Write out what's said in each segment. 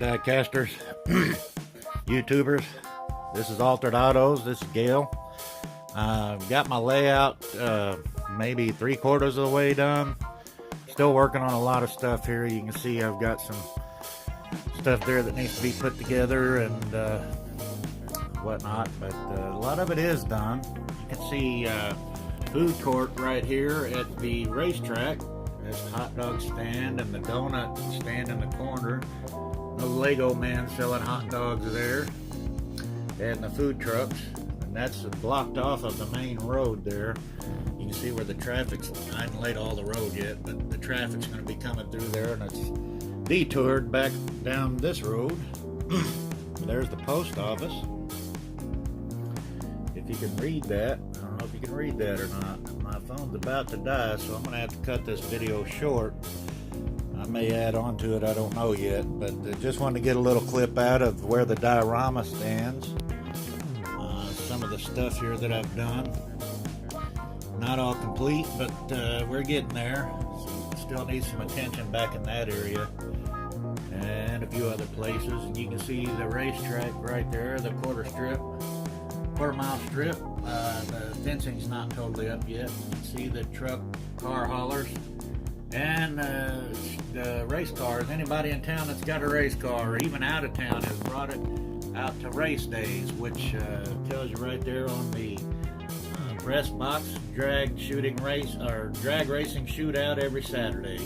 diecasters, YouTubers. This is Altered Autos. This is Gail. Got my layout maybe 3/4 of the way done. Still working on a lot of stuff here. You can see I've got some stuff there that needs to be put together and whatnot, but a lot of it is done. You can see food court right here at the racetrack. This hot dog stand and the donut stand in the corner. The Lego man selling hot dogs there, and the food trucks, and that's blocked off of the main road there. You can see where the traffic's, I haven't laid all the road yet, but the traffic's going to be coming through there, and it's detoured back down this road. There's the post office. If you can read that, I don't know if you can read that or not. My phone's about to die, so I'm going to have to cut this video short. I may add on to it, I don't know yet, but just wanted to get a little clip out of where the diorama stands. Some of the stuff here that I've done. Not all complete, but we're getting there. Still need some attention back in that area and a few other places. And you can see the racetrack right there, the quarter-mile strip. The fencing's not totally up yet. You can see the truck car haulers and the race cars. Anybody in town that's got a race car or even out of town has brought it out to race days, which tells you right there on the press box, drag racing shootout every Saturday.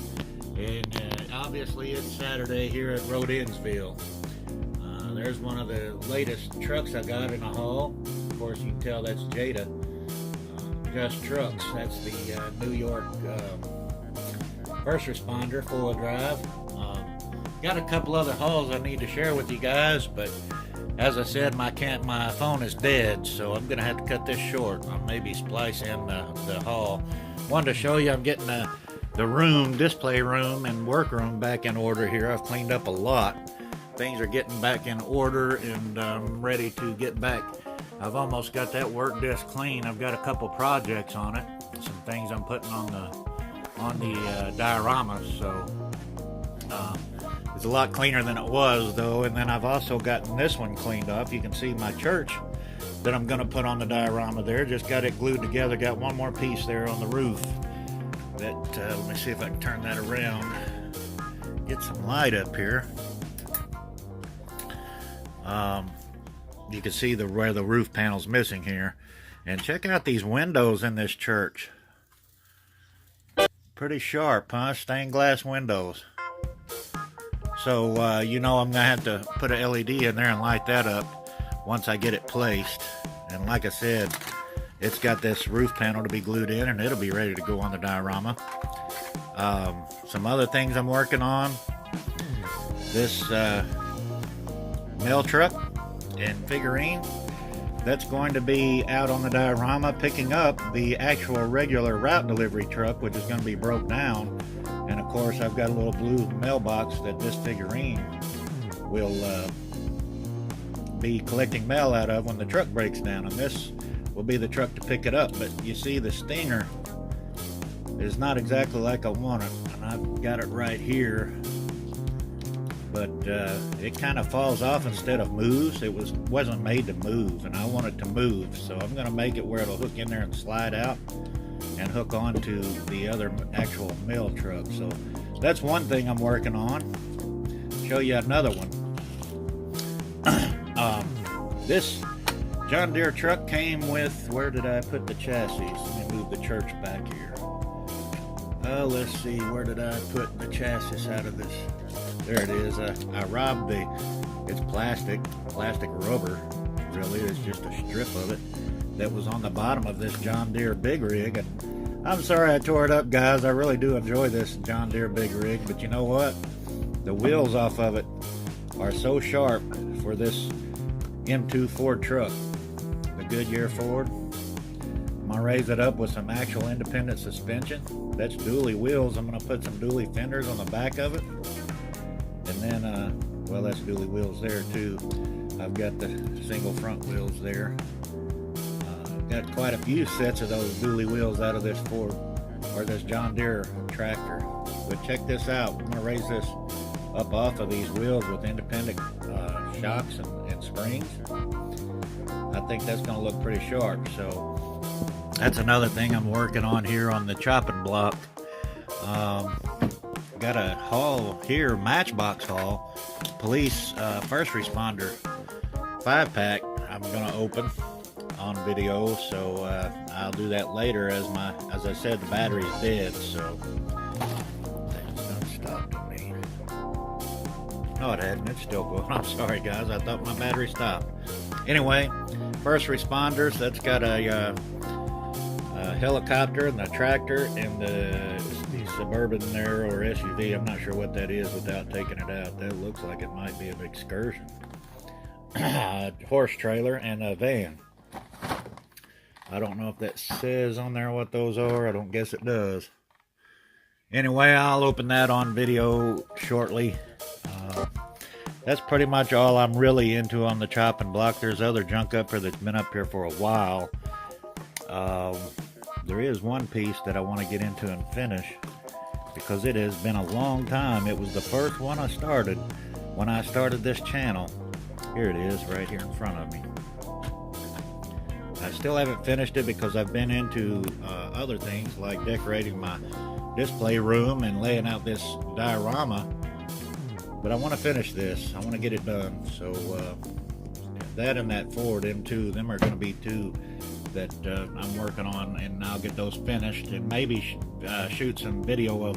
And obviously it's Saturday here at ROADSENDVILLE. There's one of the latest trucks I got in a haul. Of course, you can tell that's Jada. Just Trucks. That's the New York first responder, full of drive. Got a couple other hauls I need to share with you guys, but as I said, my phone is dead, so I'm gonna have to cut this short. I'll maybe splice in the haul. Wanted to show you I'm getting the display room and workroom back in order here. I've cleaned up a lot. Things are getting back in order, and I'm ready to get back. I've almost got that work desk clean. I've got a couple projects on it, some things I'm putting on the dioramas, so it's a lot cleaner than it was though. And then I've also gotten this one cleaned up. You can see my church that I'm going to put on the diorama there. Just got it glued together. Got one more piece there on the roof. That let me see if I can turn that around. Get some light up here. You can see where the roof panel's missing here. And check out these windows in this church. Pretty sharp, huh? Stained glass windows. So, you know I'm going to have to put a LED in there and light that up once I get it placed. And like I said, it's got this roof panel to be glued in, and it'll be ready to go on the diorama. Some other things I'm working on. This mail truck and figurine that's going to be out on the diorama picking up the actual regular route delivery truck, which is going to be broke down. And of course I've got a little blue mailbox that this figurine will be collecting mail out of when the truck breaks down, and this will be the truck to pick it up. But you see the stinger is not exactly like I want it, and I've got it right here, but it kind of falls off instead of moves. It wasn't made to move, and I want it to move, so I'm going to make it where it'll hook in there and slide out and hook onto the other actual mail truck. So that's one thing I'm working on. Show you another one. This John Deere truck came with, where did I put the chassis? Let me move the church back here. Let's see, where did I put the chassis out of this? There it is. I robbed it's plastic rubber, really. It's just a strip of it that was on the bottom of this John Deere big rig. And I'm sorry I tore it up, guys. I really do enjoy this John Deere big rig, but you know what? The wheels off of it are so sharp for this M2 Ford truck, the Goodyear Ford. I'm gonna raise it up with some actual independent suspension. That's dually wheels. I'm gonna put some dually fenders on the back of it, and then well, that's dually wheels there too. I've got the single front wheels there. Got quite a few sets of those dually wheels out of this Ford or this John Deere tractor. But check this out. I'm gonna raise this up off of these wheels with independent shocks and springs. I think that's going to look pretty sharp. So that's another thing I'm working on here on the chopping block. Got a haul here, Matchbox haul, police first responder 5-pack I'm going to open on video, so I'll do that later. As I said, the battery's dead, so things don't stop to me. No, it hadn't. It's still going. I'm sorry, guys. I thought my battery stopped. Anyway, first responders. That's got a helicopter and a tractor and the Suburban there, or SUV. I'm not sure what that is without taking it out. That looks like it might be an excursion. Horse trailer and a van. I don't know if that says on there what those are. I don't guess it does. Anyway, I'll open that on video shortly. That's pretty much all I'm really into on the chopping block. There's other junk up here that's been up here for a while. There is one piece that I want to get into and finish because it has been a long time. It was the first one I started when I started this channel. Here it is, right here in front of me. I still haven't finished it because I've been into other things like decorating my display room and laying out this diorama. But I want to finish this. I want to get it done. So that and that Ford M2, them are going to be two that I'm working on, and I'll get those finished and maybe shoot some video of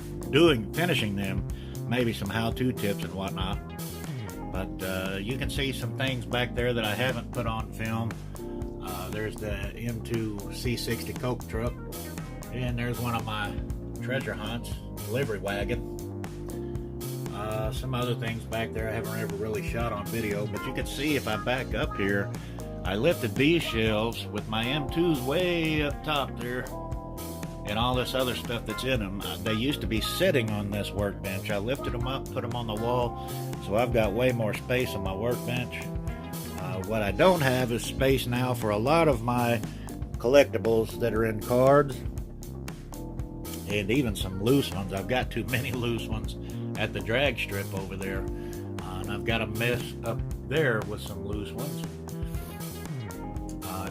finishing them, maybe some how-to tips and whatnot. But you can see some things back there that I haven't put on film. There's the M2 C60 Coke truck, and there's one of my treasure hunts, delivery wagon. Some other things back there I haven't ever really shot on video, but you can see if I back up here, I lifted these shelves with my M2s way up top there, and all this other stuff that's in them. They used to be sitting on this workbench. I lifted them up, put them on the wall, so I've got way more space on my workbench. What I don't have is space now for a lot of my collectibles that are in cards, and even some loose ones. I've got too many loose ones at the drag strip over there, and I've got a mess up there with some loose ones.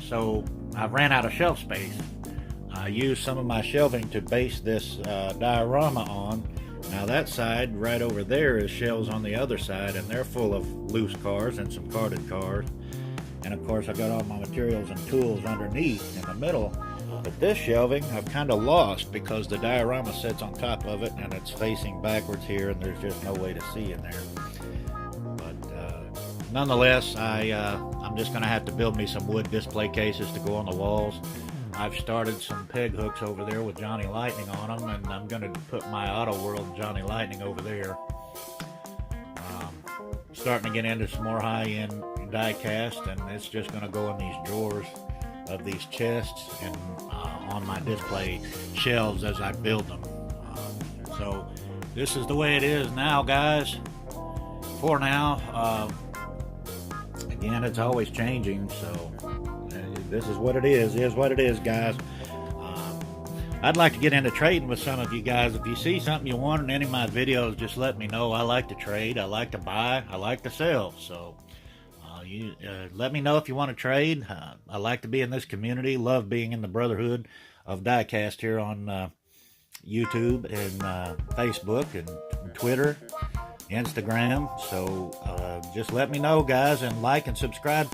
So I've ran out of shelf space. I used some of my shelving to base this diorama on. Now that side right over there is shelves on the other side, and they're full of loose cars and some carded cars. And of course I got all my materials and tools underneath in the middle. But this shelving I've kind of lost because the diorama sits on top of it and it's facing backwards here, and there's just no way to see in there. But nonetheless, I'm just going to have to build me some wood display cases to go on the walls. I've started some peg hooks over there with Johnny Lightning on them, and I'm going to put my Auto World Johnny Lightning over there. Starting to get into some more high-end die-cast, and it's just going to go in these drawers of these chests and on my display shelves as I build them. So this is the way it is now, guys. For now, again, it's always changing, so this is what it is what it is, guys. I'd like to get into trading with some of you guys. If you see something you want in any of my videos, just let me know. I like to trade, I like to buy, I like to sell. So you let me know if you want to trade. I like to be in this community, love being in the brotherhood of DIECAST here on YouTube and Facebook and Twitter, Instagram. So just let me know, guys, and like and subscribe